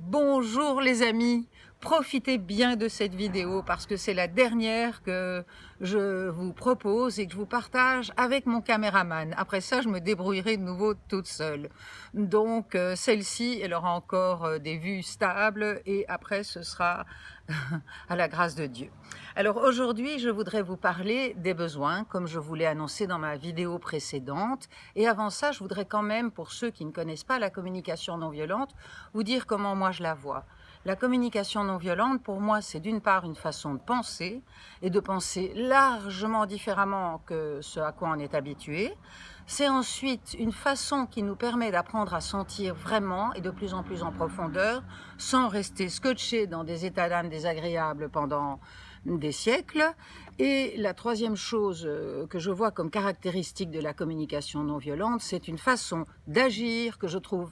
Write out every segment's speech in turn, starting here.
Bonjour les amis, profitez bien de cette vidéo parce que c'est la dernière que je vous propose et que je vous partage avec mon caméraman. Après ça, je me débrouillerai de nouveau toute seule. Donc celle-ci, elle aura encore des vues stables et après ce sera à la grâce de Dieu. Alors aujourd'hui, je voudrais vous parler des besoins, comme je vous l'ai annoncé dans ma vidéo précédente. Et avant ça, je voudrais quand même, pour ceux qui ne connaissent pas la communication non violente, vous dire comment moi je la vois. La communication non violente, pour moi, c'est d'une part une façon de penser, et de penser largement différemment que ce à quoi on est habitué. C'est ensuite une façon qui nous permet d'apprendre à sentir vraiment et de plus en plus en profondeur, sans rester scotché dans des états d'âme désagréables pendant des siècles. Et la troisième chose que je vois comme caractéristique de la communication non violente, c'est une façon d'agir que je trouve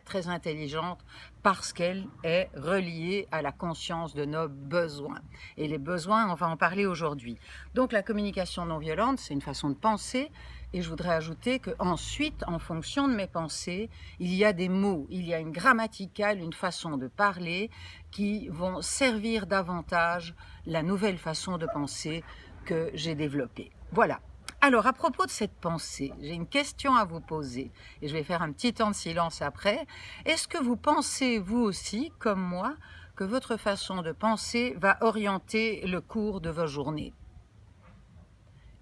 très intelligente parce qu'elle est reliée à la conscience de nos besoins. Et les besoins, on va en parler aujourd'hui. Donc la communication non violente, c'est une façon de penser. Et je voudrais ajouter qu'ensuite, en fonction de mes pensées, il y a des mots, il y a une grammaticale, une façon de parler qui vont servir davantage la nouvelle façon de penser que j'ai développée. Voilà. Alors, à propos de cette pensée, j'ai une question à vous poser et je vais faire un petit temps de silence après. Est-ce que vous pensez, vous aussi, comme moi, que votre façon de penser va orienter le cours de vos journées ?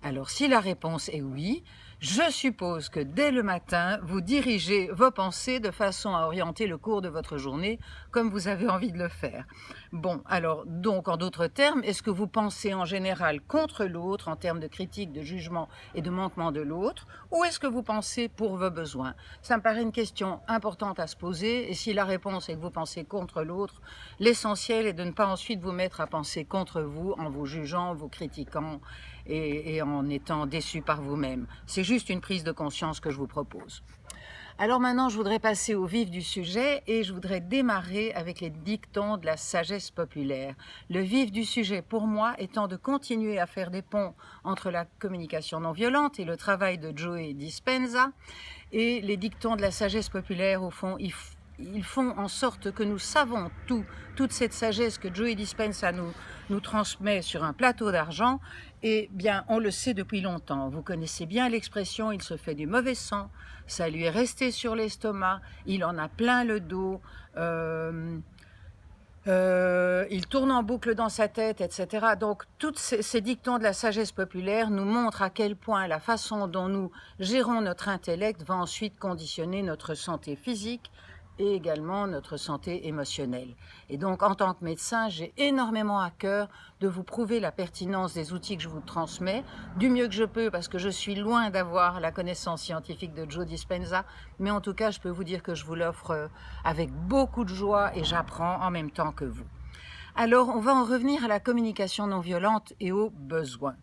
Alors, si la réponse est oui, je suppose que dès le matin, vous dirigez vos pensées de façon à orienter le cours de votre journée comme vous avez envie de le faire. Bon, alors, donc, en d'autres termes, est-ce que vous pensez en général contre l'autre en termes de critique, de jugement et de manquement de l'autre, ou est-ce que vous pensez pour vos besoins? Ça me paraît une question importante à se poser, et si la réponse est que vous pensez contre l'autre, l'essentiel est de ne pas ensuite vous mettre à penser contre vous en vous jugeant, vous critiquant et en étant déçu par vous-même. C'est juste une prise de conscience que je vous propose. Alors maintenant, je voudrais passer au vif du sujet et je voudrais démarrer avec les dictons de la sagesse populaire. Le vif du sujet, pour moi, étant de continuer à faire des ponts entre la communication non violente et le travail de Joe Dispenza. Et les dictons de la sagesse populaire, au fond, ils font en sorte que nous savons tout, toute cette sagesse que Joe Dispenza nous transmet sur un plateau d'argent, eh bien, on le sait depuis longtemps. Vous connaissez bien l'expression « il se fait du mauvais sang », ça lui est resté sur l'estomac, il en a plein le dos, il tourne en boucle dans sa tête, etc. Donc, tous ces dictons de la sagesse populaire nous montrent à quel point la façon dont nous gérons notre intellect va ensuite conditionner notre santé physique et également notre santé émotionnelle. Et donc, en tant que médecin, j'ai énormément à cœur de vous prouver la pertinence des outils que je vous transmets, du mieux que je peux, parce que je suis loin d'avoir la connaissance scientifique de Joe Dispenza, mais en tout cas, je peux vous dire que je vous l'offre avec beaucoup de joie et j'apprends en même temps que vous. Alors, on va en revenir à la communication non violente et aux besoins.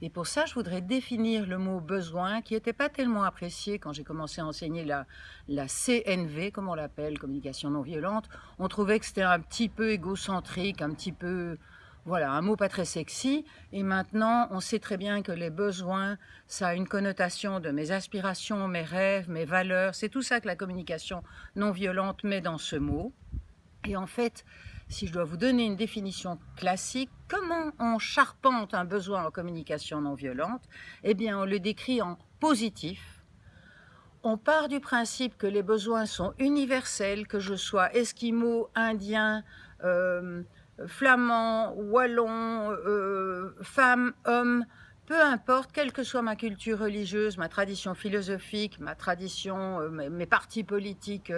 Et pour ça, je voudrais définir le mot besoin, qui n'était pas tellement apprécié quand j'ai commencé à enseigner la CNV, comme on l'appelle, communication non violente. On trouvait que c'était un petit peu égocentrique, un petit peu, voilà, un mot pas très sexy. Et maintenant, on sait très bien que les besoins, ça a une connotation de mes aspirations, mes rêves, mes valeurs. C'est tout ça que la communication non violente met dans ce mot. Et en fait, si je dois vous donner une définition classique, comment on charpente un besoin en communication non violente? Eh bien, on le décrit en positif. On part du principe que les besoins sont universels, que je sois esquimau, indien, flamand, wallon, femme, homme, peu importe, quelle que soit ma culture religieuse, ma tradition philosophique, ma tradition, mes partis politiques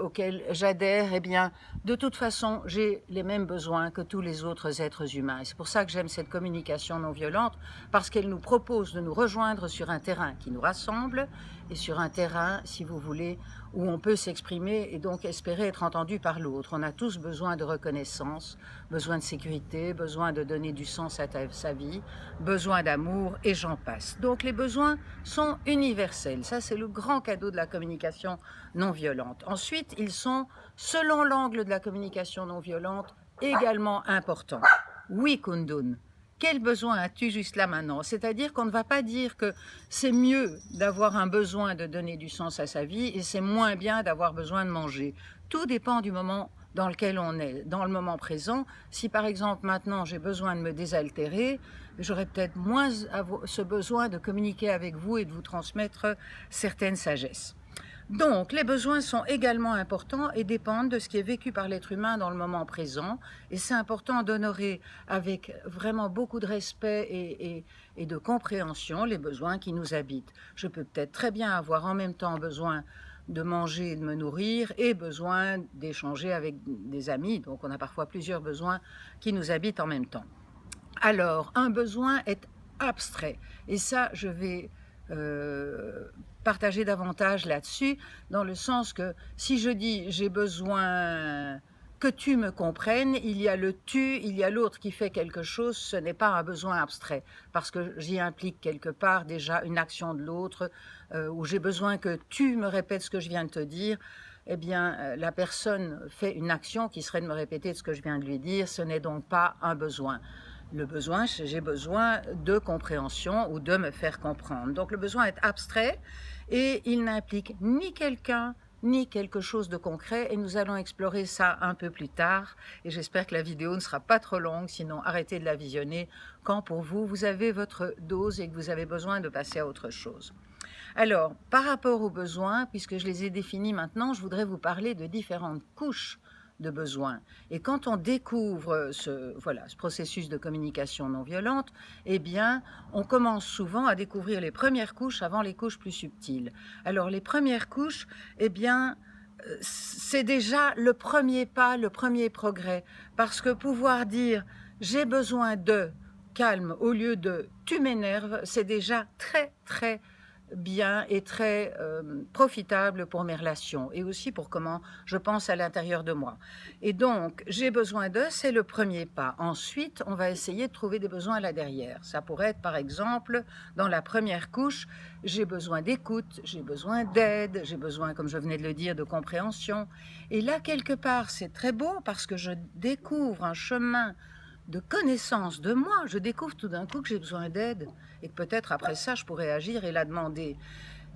auxquels j'adhère, eh bien, de toute façon, j'ai les mêmes besoins que tous les autres êtres humains. Et c'est pour ça que j'aime cette communication non violente, parce qu'elle nous propose de nous rejoindre sur un terrain qui nous rassemble et sur un terrain, si vous voulez, où on peut s'exprimer et donc espérer être entendu par l'autre. On a tous besoin de reconnaissance, besoin de sécurité, besoin de donner du sens à sa vie, besoin d'amour et j'en passe. Donc les besoins sont universels. Ça, c'est le grand cadeau de la communication non violente. Ensuite, ils sont, selon l'angle de la communication non violente, également importants. Oui, Kundun. Quel besoin as-tu juste là maintenant? C'est-à-dire qu'on ne va pas dire que c'est mieux d'avoir un besoin de donner du sens à sa vie et c'est moins bien d'avoir besoin de manger. Tout dépend du moment dans lequel on est, dans le moment présent. Si par exemple maintenant j'ai besoin de me désaltérer, j'aurai peut-être moins ce besoin de communiquer avec vous et de vous transmettre certaines sagesses. Donc, les besoins sont également importants et dépendent de ce qui est vécu par l'être humain dans le moment présent. Et c'est important d'honorer avec vraiment beaucoup de respect et de compréhension les besoins qui nous habitent. Je peux peut-être très bien avoir en même temps besoin de manger et de me nourrir et besoin d'échanger avec des amis. Donc, on a parfois plusieurs besoins qui nous habitent en même temps. Alors, un besoin est abstrait. Et ça, je vais partager davantage là-dessus, dans le sens que si je dis j'ai besoin que tu me comprennes, il y a le tu, il y a l'autre qui fait quelque chose, ce n'est pas un besoin abstrait, parce que j'y implique quelque part déjà une action de l'autre, où j'ai besoin que tu me répètes ce que je viens de te dire. Eh bien, la personne fait une action qui serait de me répéter ce que je viens de lui dire, ce n'est donc pas un besoin. Le besoin, j'ai besoin de compréhension ou de me faire comprendre. Donc le besoin est abstrait et il n'implique ni quelqu'un ni quelque chose de concret et nous allons explorer ça un peu plus tard et j'espère que la vidéo ne sera pas trop longue, sinon arrêtez de la visionner quand pour vous, vous avez votre dose et que vous avez besoin de passer à autre chose. Alors, par rapport aux besoins, puisque je les ai définis maintenant, je voudrais vous parler de différentes couches de besoins. Et quand on découvre ce processus de communication non violente, eh bien, on commence souvent à découvrir les premières couches avant les couches plus subtiles. Alors, les premières couches, eh bien, c'est déjà le premier pas, le premier progrès. Parce que pouvoir dire « j'ai besoin de calme » au lieu de « tu m'énerves », c'est déjà très, très bien et très profitable pour mes relations et aussi pour comment je pense à l'intérieur de moi. Et donc, j'ai besoin de, c'est le premier pas. Ensuite, on va essayer de trouver des besoins là derrière. Ça pourrait être, par exemple, dans la première couche, j'ai besoin d'écoute, j'ai besoin d'aide, j'ai besoin, comme je venais de le dire, de compréhension. Et là, quelque part, c'est très beau parce que je découvre un chemin de connaissance de moi. Je découvre tout d'un coup que j'ai besoin d'aide et que peut-être après ça, je pourrais agir et la demander.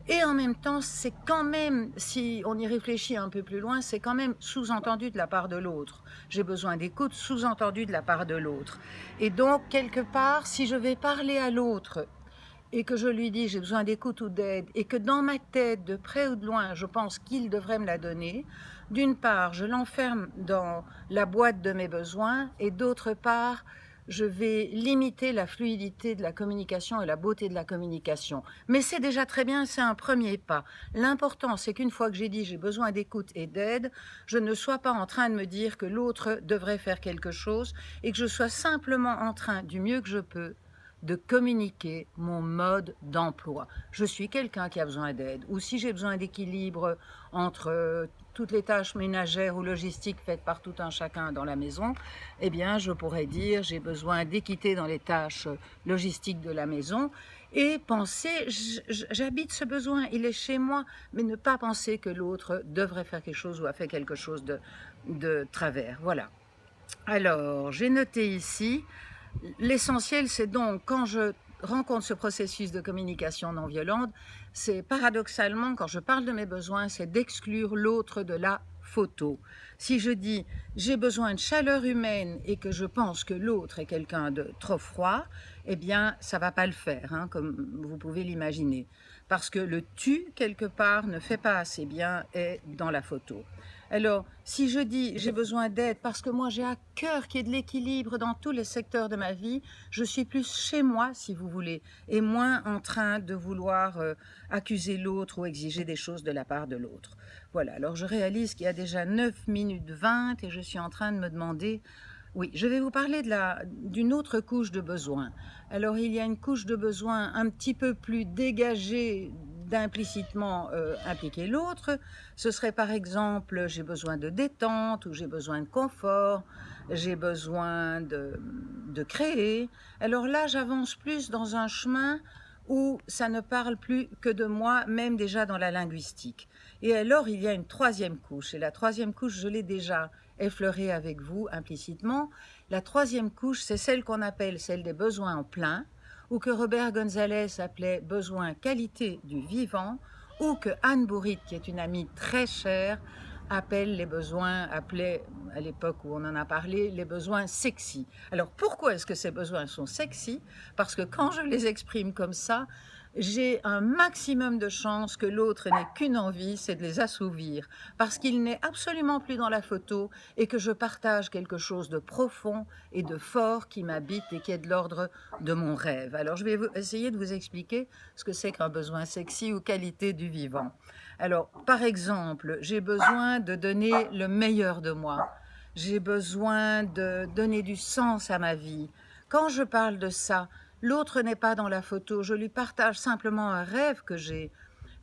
Et en même temps, c'est quand même, si on y réfléchit un peu plus loin, c'est quand même sous-entendu de la part de l'autre. J'ai besoin d'écoute, sous-entendu de la part de l'autre. Et donc, quelque part, si je vais parler à l'autre et que je lui dis j'ai besoin d'écoute ou d'aide et que dans ma tête, de près ou de loin, je pense qu'il devrait me la donner, d'une part, je l'enferme dans la boîte de mes besoins et d'autre part, je vais limiter la fluidité de la communication et la beauté de la communication. Mais c'est déjà très bien, c'est un premier pas. L'important, c'est qu'une fois que j'ai dit j'ai besoin d'écoute et d'aide, je ne sois pas en train de me dire que l'autre devrait faire quelque chose et que je sois simplement en train, du mieux que je peux, de communiquer mon mode d'emploi. Je suis quelqu'un qui a besoin d'aide, ou si j'ai besoin d'équilibre entre toutes les tâches ménagères ou logistiques faites par tout un chacun dans la maison, eh bien je pourrais dire j'ai besoin d'équité dans les tâches logistiques de la maison et penser, j'habite ce besoin, il est chez moi, mais ne pas penser que l'autre devrait faire quelque chose ou a fait quelque chose de travers. Voilà. Alors, j'ai noté ici, l'essentiel, c'est donc, quand je rencontre ce processus de communication non violente, c'est paradoxalement, quand je parle de mes besoins, c'est d'exclure l'autre de la photo. Si je dis j'ai besoin de chaleur humaine et que je pense que l'autre est quelqu'un de trop froid, eh bien, ça ne va pas le faire, hein, comme vous pouvez l'imaginer. Parce que le tu, quelque part, ne fait pas assez bien et dans la photo. Alors, si je dis j'ai besoin d'aide parce que moi j'ai à cœur qu'il y ait de l'équilibre dans tous les secteurs de ma vie, je suis plus chez moi, si vous voulez, et moins en train de vouloir accuser l'autre ou exiger des choses de la part de l'autre. Voilà, alors je réalise qu'il y a déjà 9 minutes 20 et je suis en train de me demander... Oui, je vais vous parler d'une autre couche de besoins. Alors, il y a une couche de besoins un petit peu plus dégagée d'implicitement impliquer l'autre. Ce serait par exemple, j'ai besoin de détente ou j'ai besoin de confort, j'ai besoin de créer. Alors là, j'avance plus dans un chemin où ça ne parle plus que de moi, même déjà dans la linguistique. Et alors, il y a une troisième couche. Et la troisième couche, je l'ai déjà effleurée avec vous implicitement. La troisième couche, c'est celle qu'on appelle celle des besoins en plein, ou que Robert Gonzalez appelait besoin qualité du vivant, ou que Anne Bourrit, qui est une amie très chère, appelait à l'époque où on en a parlé, les besoins sexy. Alors pourquoi est-ce que ces besoins sont sexy? Parce que quand je les exprime comme ça, j'ai un maximum de chances que l'autre n'ait qu'une envie, c'est de les assouvir, parce qu'il n'est absolument plus dans la photo et que je partage quelque chose de profond et de fort qui m'habite et qui est de l'ordre de mon rêve. Alors je vais essayer de vous expliquer ce que c'est qu'un besoin sexy ou qualité du vivant. Alors, par exemple, j'ai besoin de donner le meilleur de moi. J'ai besoin de donner du sens à ma vie. Quand je parle de ça, l'autre n'est pas dans la photo, je lui partage simplement un rêve que j'ai.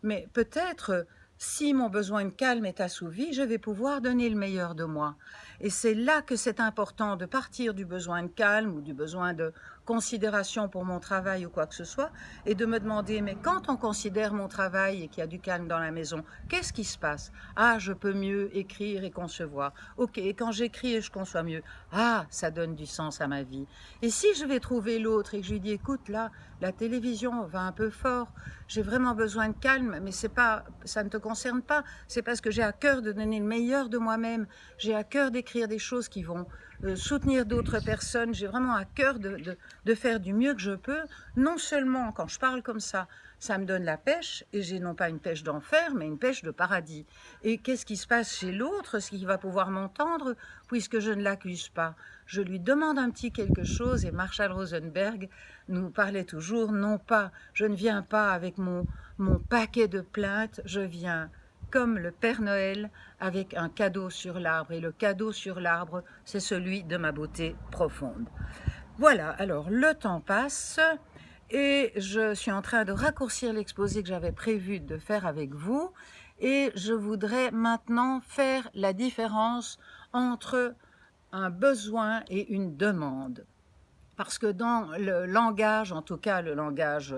Mais peut-être, si mon besoin de calme est assouvi, je vais pouvoir donner le meilleur de moi. Et c'est là que c'est important de partir du besoin de calme ou du besoin de considération pour mon travail ou quoi que ce soit, et de me demander, mais quand on considère mon travail et qu'il y a du calme dans la maison, qu'est-ce qui se passe? Ah, je peux mieux écrire et concevoir. Ok, et quand j'écris et je conçois mieux, ah, ça donne du sens à ma vie. Et si je vais trouver l'autre et que je lui dis, écoute, là, la télévision va un peu fort, j'ai vraiment besoin de calme, mais c'est pas, ça ne te concerne pas, c'est parce que j'ai à cœur de donner le meilleur de moi-même, j'ai à cœur d'écrire des choses qui vont soutenir d'autres personnes, j'ai vraiment à cœur de faire du mieux que je peux. Non seulement quand je parle comme ça me donne la pêche, et j'ai non pas une pêche d'enfer, mais une pêche de paradis. Et qu'est-ce qui se passe chez l'autre, ce qui va pouvoir m'entendre, puisque je ne l'accuse pas? Je lui demande un petit quelque chose, et Marshall Rosenberg nous parlait toujours, non pas, je ne viens pas avec mon paquet de plaintes, je viens comme le Père Noël avec un cadeau sur l'arbre. Et le cadeau sur l'arbre, c'est celui de ma beauté profonde. Voilà, alors le temps passe et je suis en train de raccourcir l'exposé que j'avais prévu de faire avec vous. Et je voudrais maintenant faire la différence entre un besoin et une demande. Parce que dans le langage, en tout cas le langage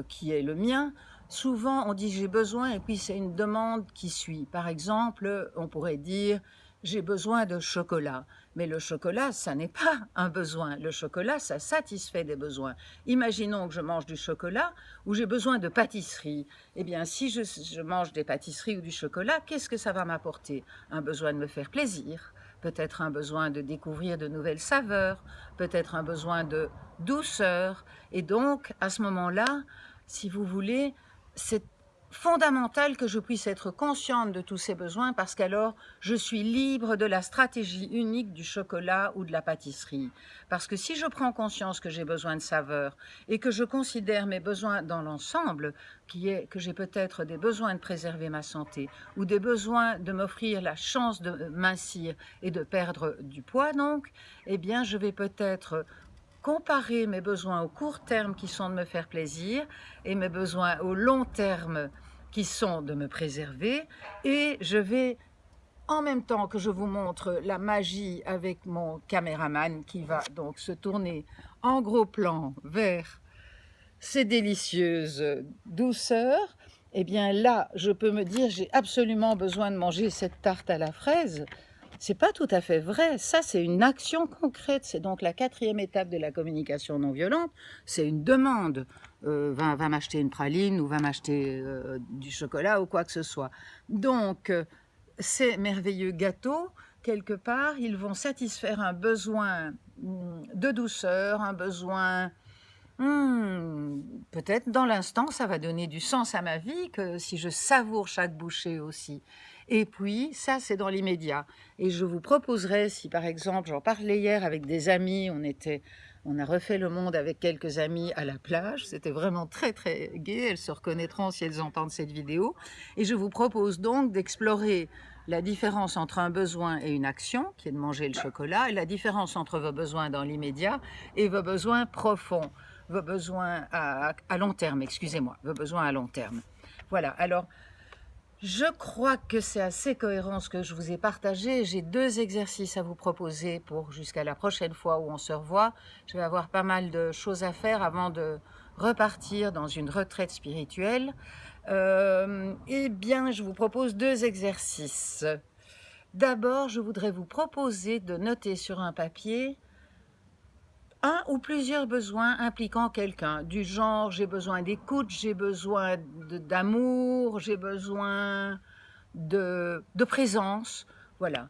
qui est le mien, souvent on dit j'ai besoin et puis c'est une demande qui suit. Par exemple, on pourrait dire j'ai besoin de chocolat. Mais le chocolat, ça n'est pas un besoin. Le chocolat, ça satisfait des besoins. Imaginons que je mange du chocolat ou j'ai besoin de pâtisserie. Eh bien, si je mange des pâtisseries ou du chocolat, qu'est-ce que ça va m'apporter? Un besoin de me faire plaisir, peut-être un besoin de découvrir de nouvelles saveurs, peut-être un besoin de douceur. Et donc, à ce moment-là, si vous voulez, c'est fondamental que je puisse être consciente de tous ces besoins parce qu'alors je suis libre de la stratégie unique du chocolat ou de la pâtisserie. Parce que si je prends conscience que j'ai besoin de saveur et que je considère mes besoins dans l'ensemble, qui est que j'ai peut-être des besoins de préserver ma santé ou des besoins de m'offrir la chance de mincir et de perdre du poids donc, eh bien je vais peut-être comparer mes besoins au court terme qui sont de me faire plaisir et mes besoins au long terme qui sont de me préserver, et je vais, en même temps que je vous montre la magie avec mon caméraman qui va donc se tourner en gros plan vers ces délicieuses douceurs, eh bien là, je peux me dire j'ai absolument besoin de manger cette tarte à la fraise. C'est pas tout à fait vrai. Ça, c'est une action concrète. C'est donc la 4e étape de la communication non violente. C'est une demande. Va m'acheter une praline ou va m'acheter du chocolat ou quoi que ce soit. Donc, ces merveilleux gâteaux, quelque part, ils vont satisfaire un besoin de douceur, un besoin... peut-être dans l'instant, ça va donner du sens à ma vie, que si je savoure chaque bouchée aussi. Et puis, ça, c'est dans l'immédiat. Et je vous proposerai, si par exemple, j'en parlais hier avec des amis, on a refait le monde avec quelques amis à la plage, c'était vraiment très très gai, elles se reconnaîtront si elles entendent cette vidéo. Et je vous propose donc d'explorer la différence entre un besoin et une action, qui est de manger le chocolat, et la différence entre vos besoins dans l'immédiat et vos besoins profonds. Vos besoins à long terme, excusez-moi, vos besoins à long terme. Voilà, alors, je crois que c'est assez cohérent ce que je vous ai partagé. J'ai 2 exercices à vous proposer pour jusqu'à la prochaine fois où on se revoit. Je vais avoir pas mal de choses à faire avant de repartir dans une retraite spirituelle. Eh bien, je vous propose 2 exercices. D'abord, je voudrais vous proposer de noter sur un papier un ou plusieurs besoins impliquant quelqu'un, du genre j'ai besoin d'écoute, j'ai besoin d'amour, j'ai besoin de présence. Voilà.